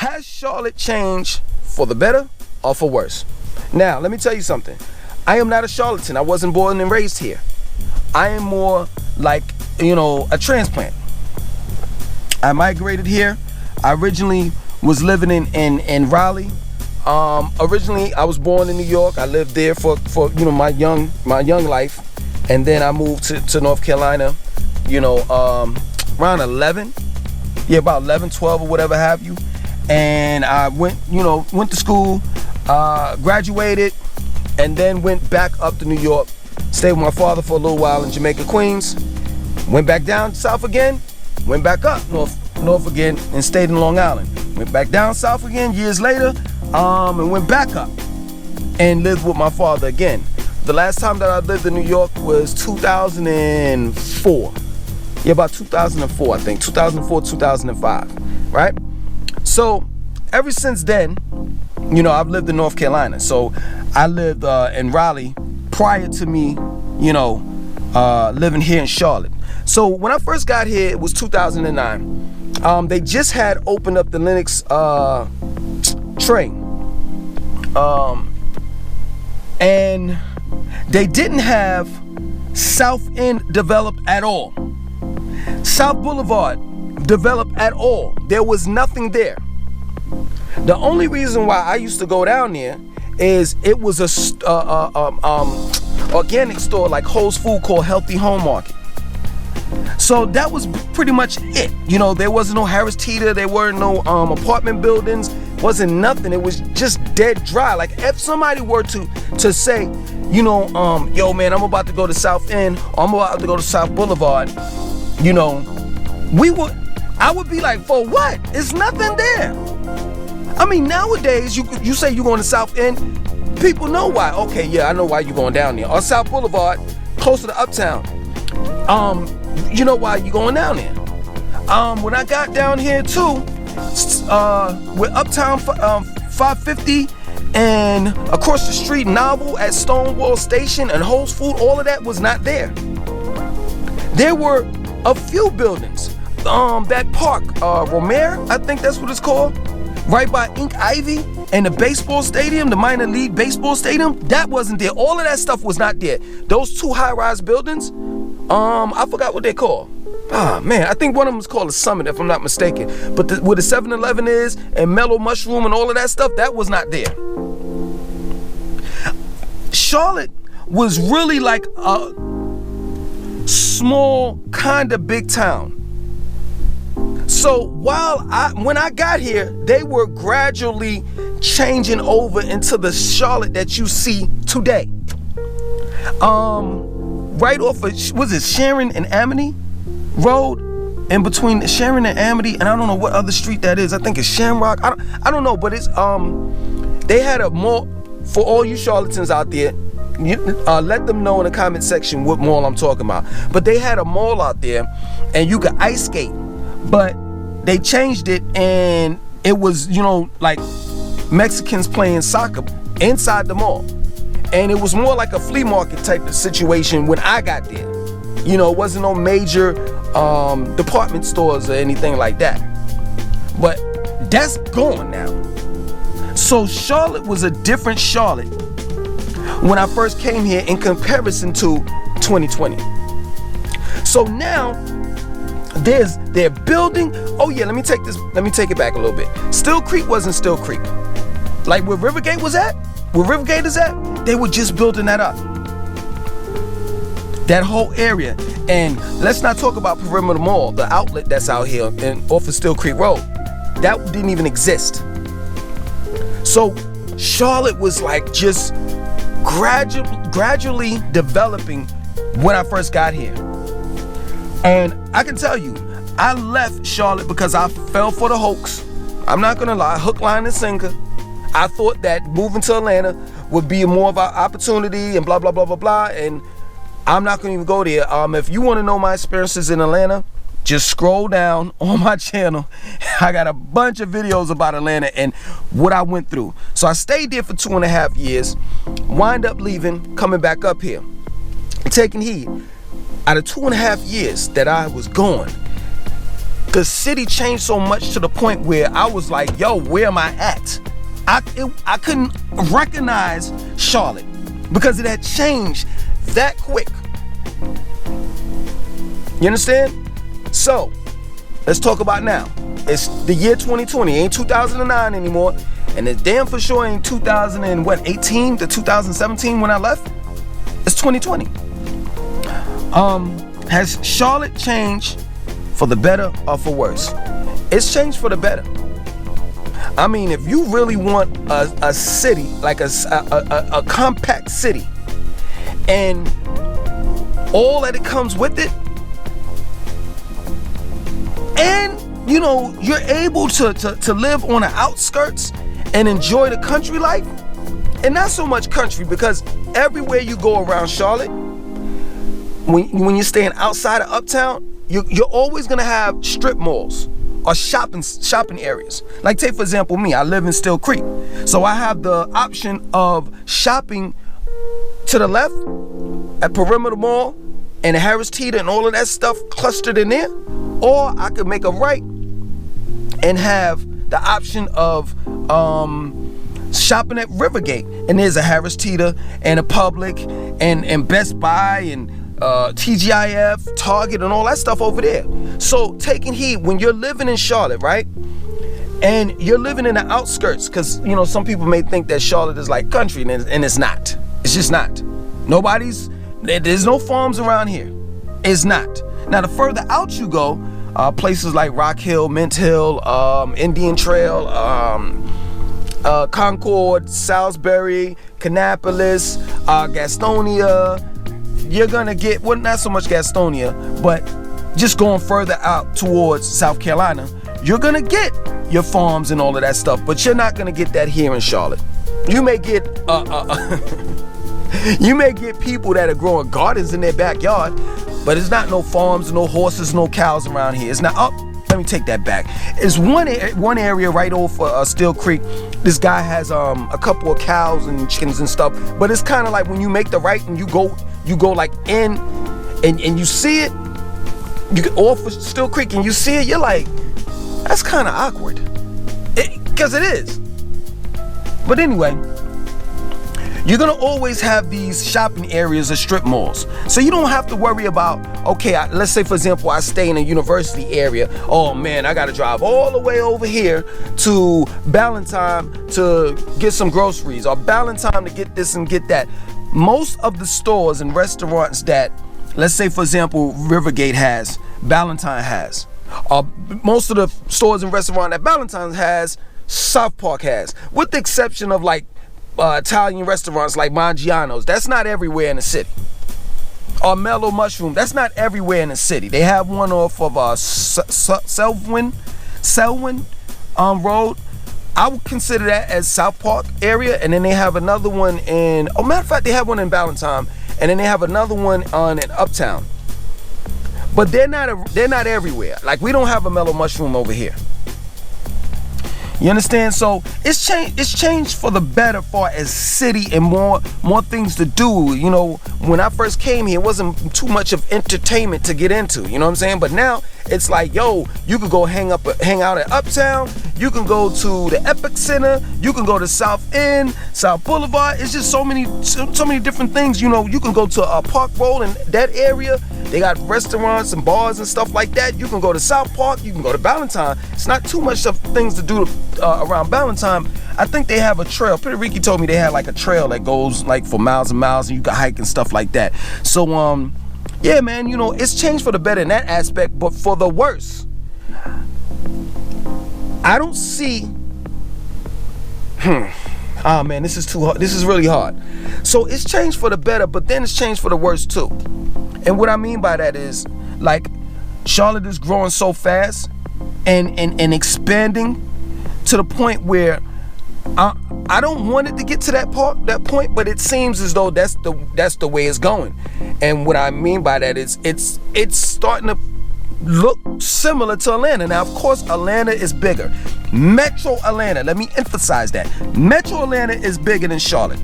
Has Charlotte changed for the better or for worse? Now, let me tell you something. I am not a charlatan. I wasn't born and raised here. I am more like, a transplant. I migrated here. I originally was living in Raleigh. Originally, I was born in New York. I lived there for my young life, and then I moved to North Carolina. Around 11, about 11, 12, or whatever have you. And I went to school, graduated, and then went back up to New York. Stayed with my father for a little while in Jamaica, Queens. Went back down south again. Went back up north again and stayed in Long Island. Went back down south again years later, and went back up and lived with my father again. The last time that I lived in New York was 2004. Yeah, about 2004, I think. 2004, 2005, right? So ever since then, I've lived in North Carolina. So I lived in Raleigh prior to me, living here in Charlotte. So when I first got here, it was 2009. They just had opened up the Lenox train. And they didn't have South End developed at all. South Boulevard developed at all. There was nothing there. The only reason why I used to go down there is it was a organic store like Whole's Food called Healthy Home Market. So that was pretty much it. There wasn't no Harris Teeter, there were no apartment buildings, wasn't nothing. It was just dead dry. Like if somebody were to say, yo man, I'm about to go to South End, or I'm about to go to South Boulevard, I would be like, for what? It's nothing there. I mean, nowadays, you say you're going to South End, people know why. Okay, yeah, I know why you're going down there. Or South Boulevard, closer to Uptown. You know why you're going down there. When I got down here too, with Uptown 550 and across the street Novel at Stonewall Station and Whole's Food, all of that was not there. There were a few buildings. That park, Romare, I think that's what it's called, right by Ink Ivy and the baseball stadium, the minor league baseball stadium, that wasn't there. All of that stuff was not there. Those two high-rise buildings, I forgot what they're called. Man, I think one of them is called a Summit, if I'm not mistaken. But where the 7-Eleven is and Mellow Mushroom and all of that stuff, that was not there. Charlotte was really like a small, kind of big town. So when I got here, they were gradually changing over into the Charlotte that you see today. Right off of, was it Sharon and Amity Road? In between Sharon and Amity, and I don't know what other street that is. I think it's Shamrock. I don't know, but it's they had a mall for all you charlatans out there. Let them know in the comment section what mall I'm talking about. But they had a mall out there, and you could ice skate. But they changed it, and it was, like Mexicans playing soccer inside the mall. And it was more like a flea market type of situation when I got there. It wasn't no major department stores or anything like that. But that's gone now. So Charlotte was a different Charlotte when I first came here in comparison to 2020. So now they're building. Oh yeah, let me take it back a little bit. Still Creek wasn't Still Creek. Like where Rivergate is at, they were just building that up. That whole area. And let's not talk about Perimeter Mall, the outlet that's out here off of Still Creek Road. That didn't even exist. So Charlotte was like just gradually developing when I first got here. And I can tell you, I left Charlotte because I fell for the hoax. I'm not gonna lie, hook, line, and sinker. I thought that moving to Atlanta would be more of an opportunity and blah, blah, blah, blah, blah. And I'm not gonna even go there. If you wanna know my experiences in Atlanta, just scroll down on my channel. I got a bunch of videos about Atlanta and what I went through. So I stayed there for 2.5 years, wind up leaving, coming back up here, taking heed. Out of 2.5 years that I was gone, the city changed so much to the point where I was like, yo, where am I at? I couldn't recognize Charlotte because it had changed that quick. You understand? So, let's talk about now. It's the year 2020, ain't 2009 anymore, and it's damn for sure ain't 2018 to 2017 when I left. It's 2020. Has Charlotte changed for the better or for worse? It's changed for the better. I mean, if you really want a city, like a compact city, and all that it comes with it, and you know, you're able to live on the outskirts and enjoy the country life, and not so much country, because everywhere you go around Charlotte, when you're staying outside of uptown, you're always gonna have strip malls or shopping areas. Like, take for example me, I live in Still Creek, so I have the option of shopping to the left at Perimeter Mall and Harris Teeter and all of that stuff clustered in there, or I could make a right and have the option of shopping at Rivergate, and there's a Harris Teeter and a Publix and Best Buy and TGIF, Target, and all that stuff over there. So taking heed when you're living in Charlotte, right? And you're living in the outskirts, because you know some people may think that Charlotte is like country, and it's not. It's just not. There's no farms around here. It's not. Now the further out you go, places like Rock Hill, Mint Hill, Indian Trail, Concord, Salisbury, Kannapolis, Gastonia. You're gonna get, well, not so much Gastonia, but just going further out towards South Carolina, you're gonna get your farms and all of that stuff, but you're not gonna get that here in Charlotte. You may get you may get people that are growing gardens in their backyard, but it's not no farms, no horses, no cows around here. It's not. Let me take that back. It's one area right over Still Creek. This guy has a couple of cows and chickens and stuff, but it's kind of like when you make the right and you go like in and you see it, you get off of Still Creek and you see it, you're like, that's kind of awkward, because it is. But anyway, you're gonna always have these shopping areas or strip malls, so you don't have to worry about, okay, let's say for example I stay in a university area. Oh man, I gotta drive all the way over here to Ballantyne to get some groceries, or Ballantyne to get this and get that. Most of the stores and restaurants that, let's say for example Rivergate has, Ballantyne has, most of the stores and restaurants that Ballantyne has, South Park has, with the exception of like Italian restaurants like Maggiano's. That's not everywhere in the city. Or Mellow Mushroom, that's not everywhere in the city. They have one off of Selwyn Road. I would consider that as South Park area, and then they have another one in, matter of fact, they have one in Ballantyne, and then they have another one in Uptown. But they're not everywhere. Like, we don't have a Mellow Mushroom over here. You understand? So it's changed for the better far as city and more things to do. You know, when I first came here, it wasn't too much of entertainment to get into. You know what I'm saying? But now it's like, yo, you could go hang out at Uptown. You can go to the Epic Center. You can go to South End, South Boulevard. It's just so many different things. You know, you can go to Park Road and that area. They got restaurants and bars and stuff like that. You can go to South Park. You can go to Ballantyne. It's not too much of things to do around Ballantyne. I think they have a trail. Pretty Ricky told me they had like a trail that goes like for miles and miles, and you can hike and stuff like that. So yeah, man, you know, it's changed for the better in that aspect, but for the worse, I don't see. Oh man, this is too hard. This is really hard. So it's changed for the better, but then it's changed for the worse too. And what I mean by that is, like, Charlotte is growing so fast and expanding to the point where I don't want it to get to that point, but it seems as though that's the way it's going. And what I mean by that is it's starting to look similar to Atlanta. Now, of course, Atlanta is bigger. Metro Atlanta, let me emphasize that. Metro Atlanta is bigger than Charlotte.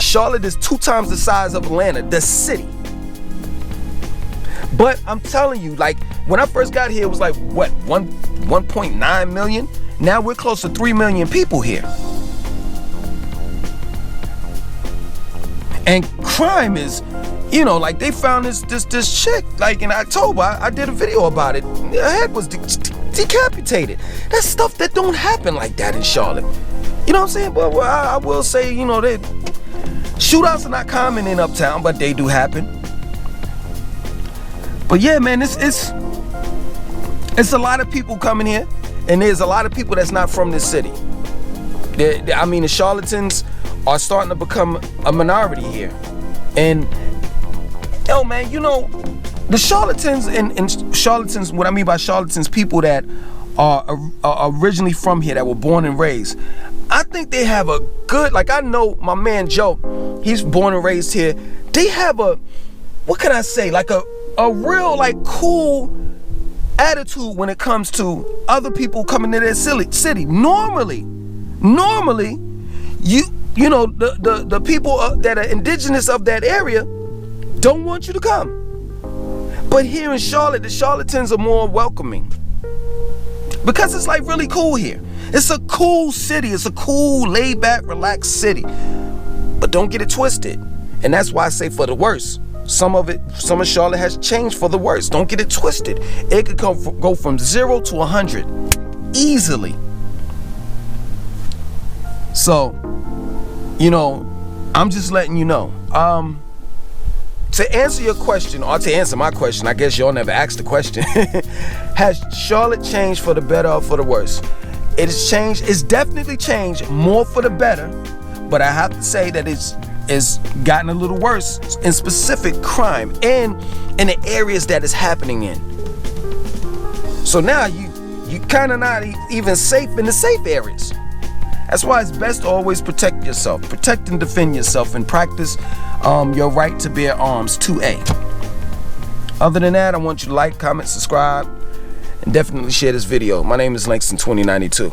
Charlotte is 2 times the size of Atlanta, the city. But I'm telling you, like, when I first got here, it was like, what, 1.9 million? Now we're close to 3 million people here. And crime is, you know, like they found this chick, like in October, I did a video about it. Her head was decapitated. That's stuff that don't happen like that in Charlotte. You know what I'm saying? But I will say, you know, that shootouts are not common in Uptown, but they do happen. But yeah, man, it's a lot of people coming here, and there's a lot of people that's not from this city. I mean, the charlatans are starting to become a minority here. And yo, man, you know, the charlatans and charlatans, what I mean by charlatans, people that are originally from here, that were born and raised, I think they have a good, like, I know my man Joe, he's born and raised here. They have a, what can I say, like a real, like, cool attitude when it comes to other people coming to their city. Normally, you know, the people that are indigenous of that area don't want you to come. But here in Charlotte, the charlatans are more welcoming, because it's like really cool here. It's a cool city. It's a cool, laid back, relaxed city. But don't get it twisted. And that's why I say for the worse. Some of Charlotte has changed for the worse. Don't get it twisted. It could go from 0 to 100 easily. So, you know, I'm just letting you know. To answer your question, or to answer my question, I guess y'all never asked the question. Has Charlotte changed for the better or for the worse? It has changed. It's definitely changed more for the better, but I have to say that it's gotten a little worse in specific crime and in the areas that it's happening in. So now you kind of not even safe in the safe areas. That's why it's best to always protect yourself, protect and defend yourself, and practice your right to bear arms 2A. Other than that, I want you to like, comment, subscribe, and definitely share this video. My name is Langston 2092.